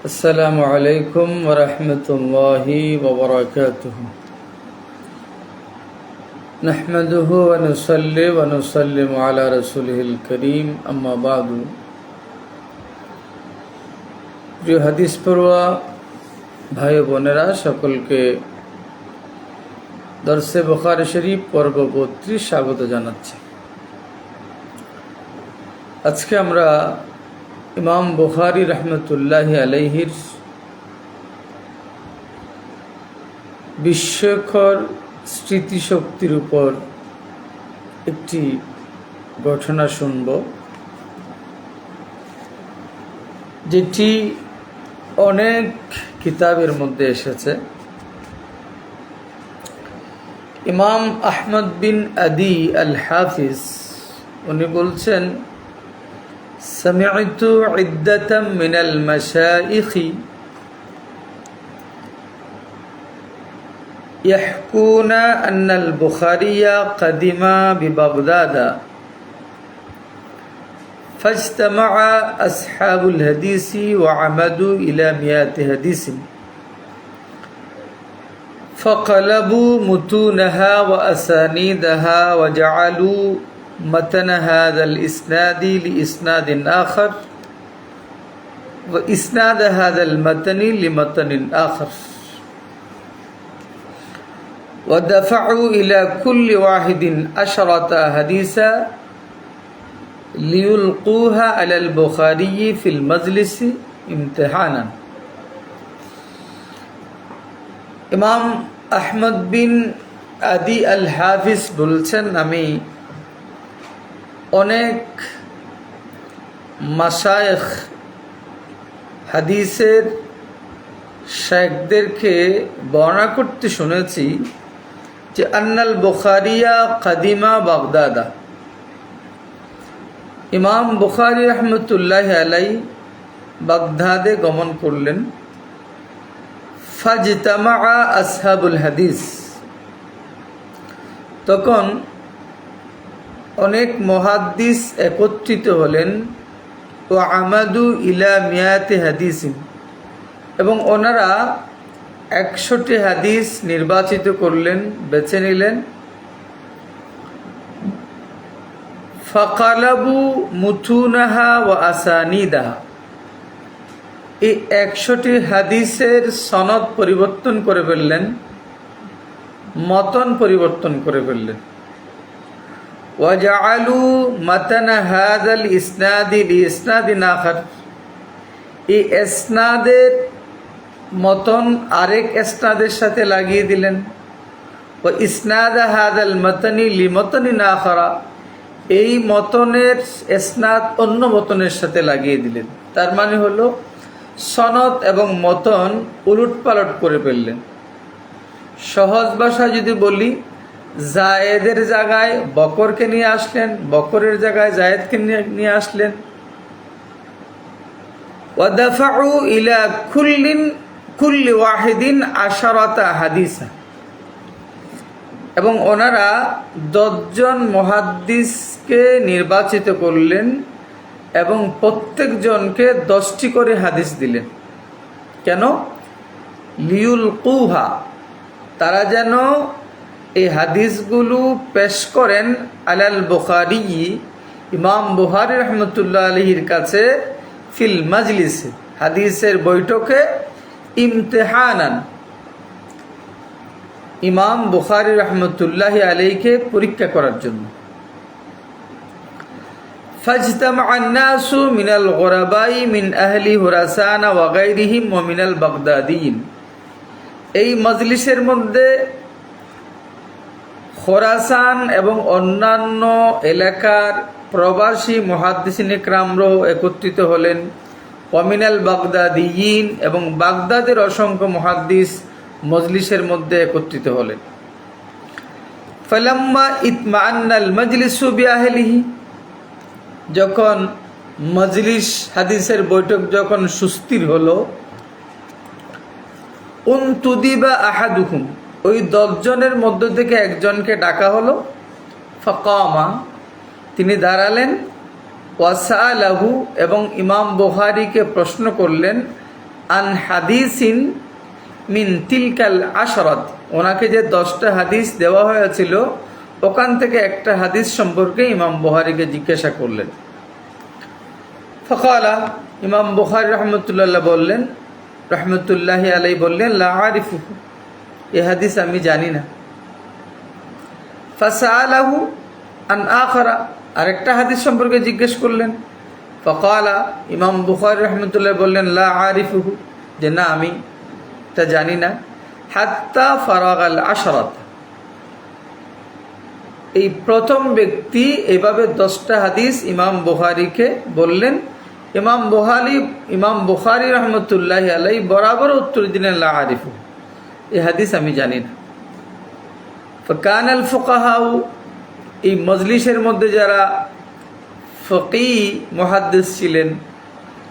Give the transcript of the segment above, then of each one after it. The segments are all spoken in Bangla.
আসসালামু আলাইকুম ওয়া রাহমাতুল্লাহি ওয়া বারাকাতুহু। নাহমাদুহু ওয়া নুসাল্লি ওয়া নুসাল্লিমু আলা রাসূলিহিল কারীম, আম্মা বা'দু। প্রিয় হাদিস পড়ুয়া ভাই ও বোনেরা, সকলকে দরসে বুখারী শরীফ পর্ব 32 স্বাগত জানাচ্ছি। আজকে আমরা ইমাম বুখারী রাহমাতুল্লাহি আলাইহির বিস্ময়কর স্মৃতিশক্তির উপর একটি ঘটনা শুনব, যেটি অনেক কিতাবের মধ্যে এসেছে। ইমাম আহমদ বিন আদি আল হাফিজ উনি বলছেন, سمعت عدة من المشايخ يحكون أن البخاري قدم ببغداد فاجتمع أصحاب الحديث وعمدوا إلى 100 حديث فقلبوا متونها وأسانيدها وجعلوا متن هذا الإسناد لإسناد آخر وإسناد هذا المتن لمتن آخر ودفعوا إلى كل واحد 10 حديثا ليلقوها على البخاري في المجلس امتحانا। ইমাম আহমদ বিন আদি আল হাফিজ বলছেন, আমি অনেক মাশায়েখ হাদিসের শায়েখদেরকে বর্ণনা করতে শুনেছি যে আন্নাল বুখারিয়া কাদিমা বাগদাদা, ইমাম বুখারী রাহমাতুল্লাহি আলাইহি বাগদাদে গমন করলেন। ফাজতামাআ আসহাবুল হাদিস, তখন অনেক মুহাদ্দিস একত্রিত হলেন। ও আমাদু ইলা 100 হাদিস, এবং ওনারা 100টি হাদিস নির্বাচিত করলেন, বেছে নিলেন। ফাকালাবু মুতুনাহা ওয়া আসানিদাহা, এই 100টি হাদিসের সনদ পরিবর্তন করে ফেললেন, মতন পরিবর্তন করে ফেললেন। ওয়াজআলু মাতানা হাযাল ইসনাদি লিইসনাদিন আখার, এই ইসনাদের মতন আরেক ইসনাদের সাথে লাগিয়ে দিলেন। ওয়া ইসনাদ হাযাল মাতানি লিমাতানিন আখারা, এই মতনের ইসনাদ অন্য মতনের সাথে লাগিয়ে দিলেন। তার মানে হলো সনদ এবং মতন উলটপালট করে ফেললেন। সহজ ভাষায় যদি বলি, জায়েদের জায়গায় বকরকে নিয়ে আসলেন, বকরের জায়গায় জায়েদকে নিয়ে আসলেন। ওয়াদাফাউ ইলা কুল্লি ওয়াহিদিন 10 হাদিসা, এবং ওনারা 10 জন মুহাদ্দিসকে নির্বাচিত করলেন এবং প্রত্যেকজনকে 10টি করে হাদিস দিলেন। কেন? লিউলকুহা, তারা যেন এই হাদিসগুলো পেশ করেন আলাল বুখারী, ইমাম বুখারী রাহমাতুল্লাহ আলাইহির কাছে, ফিল মাজলিস, হাদিসের বৈঠকে, ইমতিহানান, ইমাম বুখারী রাহমাতুল্লাহ আলাইহিকে পরীক্ষা করার জন্য। ফাজতামাআ আন-নাসু মিনাল গুরাবাই মিন আহলি হুরাসান ওয়া গায়রিহিম ওয়া মিনাল বাগদাদিয়িন, এই মজলিসের মধ্যে খোরাসান এবং অন্যান্য এলাকার প্রবাসী মুহাদ্দিসিন ইকরামরাও একত্রিত হলেন। ওয়ামিনাল বাগদাদিয়িন, এবং বাগদাদের অসংখ্য মুহাদ্দিস মজলিসের মধ্যে একত্রিত হলেন। ফালাম্মা ইতমাআন্নাল মাজলিসু বিআহলিহি, যখন মজলিস হাদিসের বৈঠক যখন সুস্থির হলো, উনতুদিবা আহাদুহুম, ওই 10 জনের মধ্য থেকে একজনকে ডাকা হলো। ফাকামা, তিনি দাঁড়ালেন। ওয়াসালাহু, এবং ইমাম বুখারীকে প্রশ্ন করলেন, আন হাদিসিন মিন তিলকাল আশরাত, ওনাকে যে 10টা হাদিস দেওয়া হয়েছিল ওখান থেকে একটা হাদিস সম্পর্কে ইমাম বুখারীকে জিজ্ঞাসা করলেন। ফাকালা, ইমাম বুখারী রহমতুল্লাহি আলাইহি বললেন, লা আরিফুহু, এই হাদিস আমি জানি না। ফাসালাহু আন আখারা, আরেকটা হাদিস সম্পর্কে জিজ্ঞেস করলেন। ফাকালা, ইমাম বুখারী রহমতুল্লাহ বললেন, লা আরিফুহু, যে না আমি তা জানি না। হাত্তা ফারাগাল আশরাত, এই প্রথম ব্যক্তি এভাবে 10টা হাদিস ইমাম বুখারীকে বললেন। ইমাম বুখারী রহমতুল্লাহি আলাইহি বরাবর উত্তর দিলেন, লা আরিফুহু, এই হাদিস আমি জানি না। ফাকানাল ফুকাহাউ, এই মজলিসের মধ্যে যারা ফকিহ মুহাদ্দিস ছিলেন,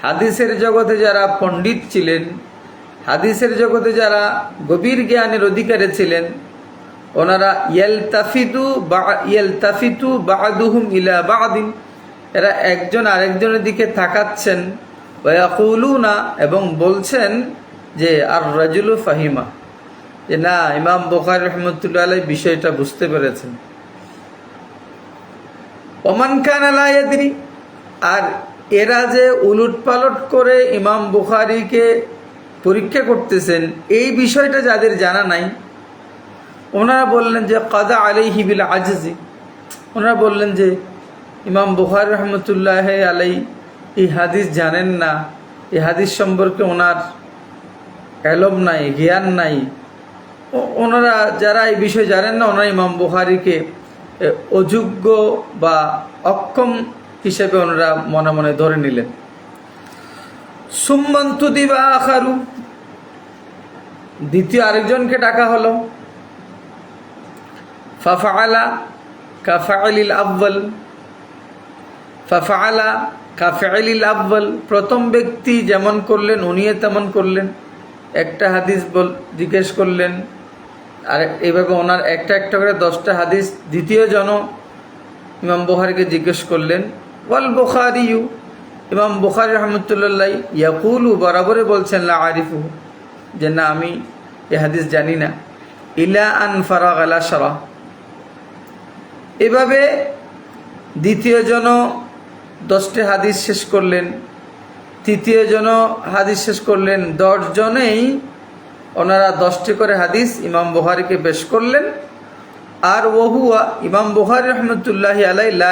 হাদিসের জগতে যারা পণ্ডিত ছিলেন, হাদিসের জগতে যারা গভীর জ্ঞানের অধিকারী ছিলেন, ওনারা ইয়ালতাফিতু বা'দুহুম ইলা বা'দিন, এরা একজন আরেকজনের দিকে তাকাচ্ছেন। ওয়া ইয়াকুলুনা, এবং বলছেন যে আর রাজুলু ফাহিমা, যে না ইমাম বুখারী রাহমাতুল্লাহি আলাইহি বিষয়টা বুঝতে পেরেছেন। ওমান কানা লা ইয়াদরি, আর এরা যে উলটপালট করে ইমাম বুখারীকে পরীক্ষা করতেছেন, এই বিষয়টা যাদের জানা নাই, ওনারা বললেন যে কাদা আলাইহি বিল আজজি, ওনারা বললেন যে ইমাম বুখারী রহমতুল্লাহ আলাইহি এই হাদিস জানেন না, এই হাদিস সম্পর্কে ওনার এলম নাই, জ্ঞান নাই। ওনারা যারা এই বিষয় জানেন না, ওনারা ইমাম বুখারীকে অযোগ্য বা অক্ষম হিসেবে ওনারা মনে মনে ধরে নিলেন। সুম্মান্তুদি বা আখারু, দ্বিতীয় আরেকজনকে ডাকা হলো। ফাফআলা কাফআলিল আউয়াল, ফাফআলা কাফআলিল আউয়াল, প্রথম ব্যক্তি যেমন করলেন উনিও তেমন করলেন। একটা হাদিস জিজ্ঞেস করলেন, আর এইভাবে ওনার একটা একটা করে 10টা হাদিস দ্বিতীয় জন ইমাম বুখারীকে জিজ্ঞেস করলেন। ওয়াল বুখারীয়ু, ইমাম বুখারী রহমতুল্লাহ ইয়াকুলু, বরাবরে বলছেন, লা আরিফুহু, যে না আমি এই হাদিস জানি না। ইলা আন ফারাগাল আশরা, এভাবে দ্বিতীয় জন 10টি হাদিস শেষ করলেন, তৃতীয় জন হাদিস শেষ করলেন। 10 জনেই ওনারা 10টি করে হাদিস ইমাম বুখারীকে পেশ করলেন। আর ওহুয়া, ইমাম বুখারী রহমতুল্লাহি আলাইহি লা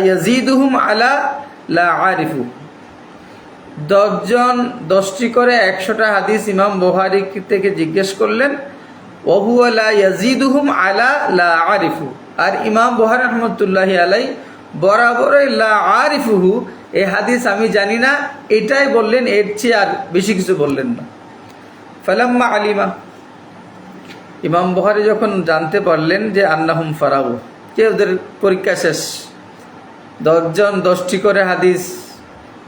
ইয়াজিদুহুম আলা লা আরিফু, 10 জন 10টি করে 100টা হাদিস ইমাম বুখারী থেকে জিজ্ঞেস করলেন। ওহুয়া লা ইয়াজিদুহুম আলা লা আরিফু, আর ইমাম বুখারী রহমতুল্লাহি আলাইহি বরাবরই লা আরিফুহু, এই হাদিস আমি জানি না, এটাই বললেন, এর চেয়ে আর বেশি কিছু বললেন না। ফালাম্মা আলিমা, ইমাম বুখারী যখন জানতে পারলেন যে আন্নাহুম ফারাগু, যে ওদের পরীক্ষা শেষ, 10 জন 10টি করে হাদিস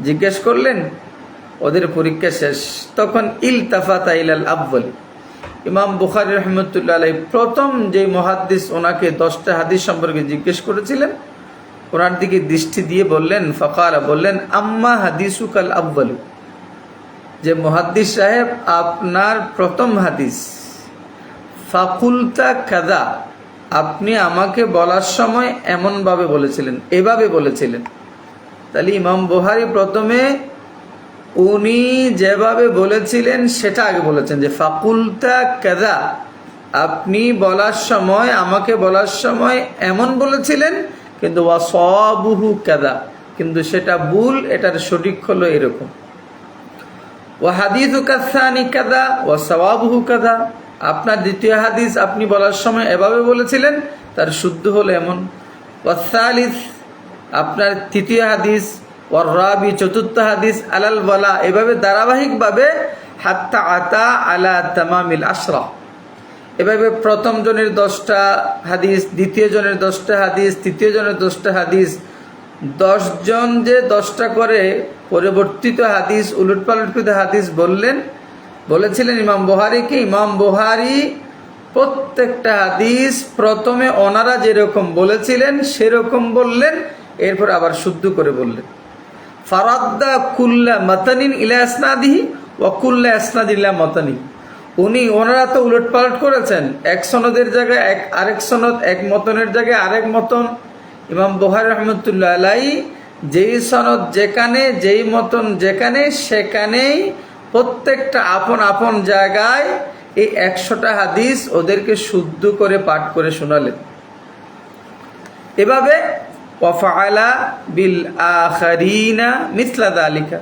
জিজ্ঞেস করলেন, ওদের পরীক্ষা শেষ, তখন ইলতাফাতা ইলাল আউয়াল, ইমাম বুখারী রহমতুল্লাহ আলাইহি প্রথম যে মুহাদ্দিস ওনাকে 10টা হাদিস সম্পর্কে জিজ্ঞেস করেছিলেন, ওনার দিকে দৃষ্টি দিয়ে বললেন, ফাকালা, বললেন, আম্মা হাদিসুকাল আউয়ালু, যে মুহাদ্দিস সাহেব আপনার প্রথম হাদিস, ফাকুলতা কাযা, আপনি আমাকে বলার সময় এমনভাবে বলেছিলেন, এভাবে বলেছিলেন। তাহলে ইমাম বুখারী প্রথমে উনি যেভাবে বলেছিলেন সেটা আগে বলেছেন, যে ফাকুলতা কাযা, আপনি বলার সময়, আমাকে বলার সময় এমন বলেছিলেন, কিন্তু ওয়াসাবুহু কাযা, কিন্তু সেটা ভুল, এটার সঠিক হলো এরকম। ওয়া হাদিসুকা সানি কাযা ওয়া সাওয়াবুহু কাযা, আপনার দ্বিতীয় হাদিস আপনি বলার সময় এভাবে বলেছিলেন, তার শুদ্ধ হলো এমন। ওয়া সালিস, আপনার তৃতীয় হাদিস, ওয়ার রাবি, চতুর্থ হাদিস, আলাল ওয়ালা, এভাবে ধারাবাহিকভাবে হাত্তা আতা আলা তামামিল আশরা, এভাবে প্রথম জনের 10টা হাদিস, দ্বিতীয় জনের 10টা হাদিস, তৃতীয় জনের 10টা হাদিস, 10 জন যে 10টা করে পরিবর্তিত হাদিস, উলটপালটকৃত হাদিস বলেছিলেন ইমাম বুখারীকে। ইমাম বুখারী প্রত্যেকটা হাদিস প্রথমে ওনারা যেরকম বলেছিলেন সেরকম বললেন, এরপর আবার শুদ্ধ করে বললেন। ফারাদ্দা কুল্লা মাতানিন ইলা ইসনাদিহি ওয়া কুল্লা ইসনাদিন ইলা মাতানি। ওনারা তো উলটপালট করেছেন, এক সনদের জায়গায় আরেক সনদ, এক মতনের জায়গায় আরেক মতন। ইমাম বুখারী রহমতুল্লাহ আলাইহি যেই সনদ যেখানে, যেই মতন যেখানে, সেখানেই প্রত্যেকটা আপন আপন জায়গায় এই 100টা হাদিস ওদেরকে শুদ্ধ করে পাঠ করে শোনালেন। এভাবে ওয়াফআলা বিল আখারিনা মিসলা যালিকা,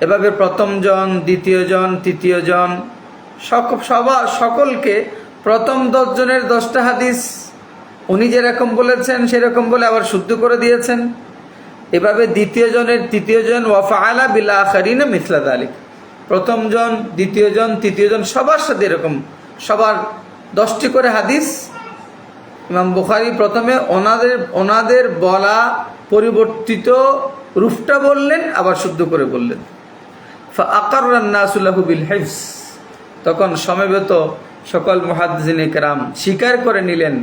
এভাবে প্রথম জন, দ্বিতীয় জন, তৃতীয় জন সকলকে প্রথম 10 জনের 10টা হাদিস উনি যেরকম বলেছেন সেরকম বলে আবার শুদ্ধ করে দিয়েছেন। এভাবে দ্বিতীয় জনের তৃতীয় জন ওয়াফআলা বিল আখারিনা মিসলা যালিকা, প্রথম জন, দ্বিতীয় জন, তৃতীয় জন সবার সাথে এরকম সবার 10টি করে হাদিস। ইমাম বুখারী প্রথমে ওনাদের বলা পরিবর্তিত রূপটা বললেন, আবার শুদ্ধ করে বললেন। ফাআকাররান নাসু লাহু বিল হিফজ, তখন সমবেত সকল মুহাদ্দিসিনে কেরাম স্বীকার করে নিলেন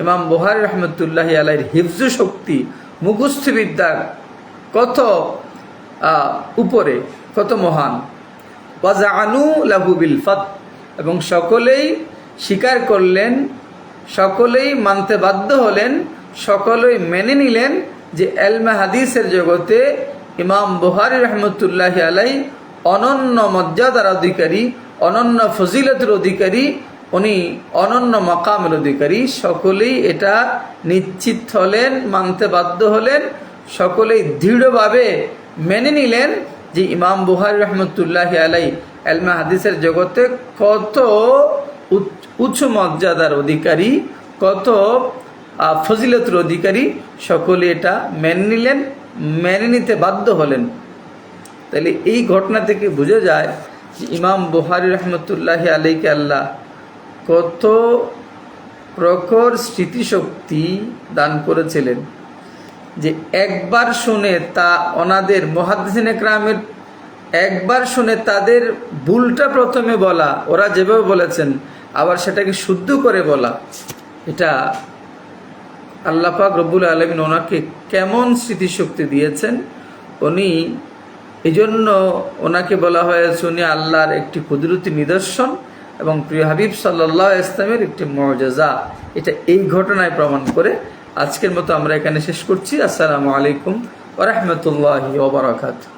ইমাম বুখারী রহমতুল্লাহি আলাইহির হিফজ শক্তি, মুখস্থ বিদ্যা কত উপরে, কত মহান। ওয়াজাআনু লাহু বিল ফাত, এবং সকলেই স্বীকার করলেন, সকলেই মানতে বাধ্য হলেন, সকলেই মেনে নিলেন যে ইলমে হাদিসের জগতে ইমাম বুখারী রহমতুল্লাহি আলাইহি অনন্য মর্যাদার অধিকারী, অনন্য ফজিলতের অধিকারী, উনি অনন্য মাকামের অধিকারী। সকলেই এটা নিশ্চিত হলেন, মানতে বাধ্য হলেন, সকলেই দৃঢ়ভাবে মেনে নিলেন যে ইমাম বুখারী রহমতুল্লাহি আলাইহি ইলমে হাদিসের জগতে কত উচ্চ মর্যাদার অধিকারী, কত ফজিলতের অধিকারী, সকলে এটা মেনে নিলেন, মেনে নিতে বাধ্য হলেন। তাহলে এই ঘটনা থেকে বোঝা যায় যে ইমাম বুখারী রহমতুল্লাহি আলাইহিকে আল্লাহ কত প্রখর স্মৃতিশক্তি দান করেছিলেন যে একবার শুনে তা ওনাদের মুহাদ্দিসিনে কেরামের একবার শুনে তাদের ভুলটা প্রথমে বলা, ওরা যেভাবে বলেছেন আবার সেটাকে শুদ্ধ করে বলা, এটা আল্লাহ পাক রব্বুল আলামিন ওনাকে কেমন স্মৃতিশক্তি দিয়েছেন। উনি এই জন্য ওনাকে বলা হয়েছে উনি আল্লাহর একটি কুদরতি নিদর্শন এবং প্রিয় হাবিব সাল্লাল্লাহু আলাইহি ওয়াসাল্লামের একটি মুআজিজা। এটা এই ঘটনায় প্রমাণ করে আজকের মতো আমরা এখানে শেষ করছি। আসসালামু আলাইকুম ওয়া রাহমাতুল্লাহি ওয়া বারাকাতুহু।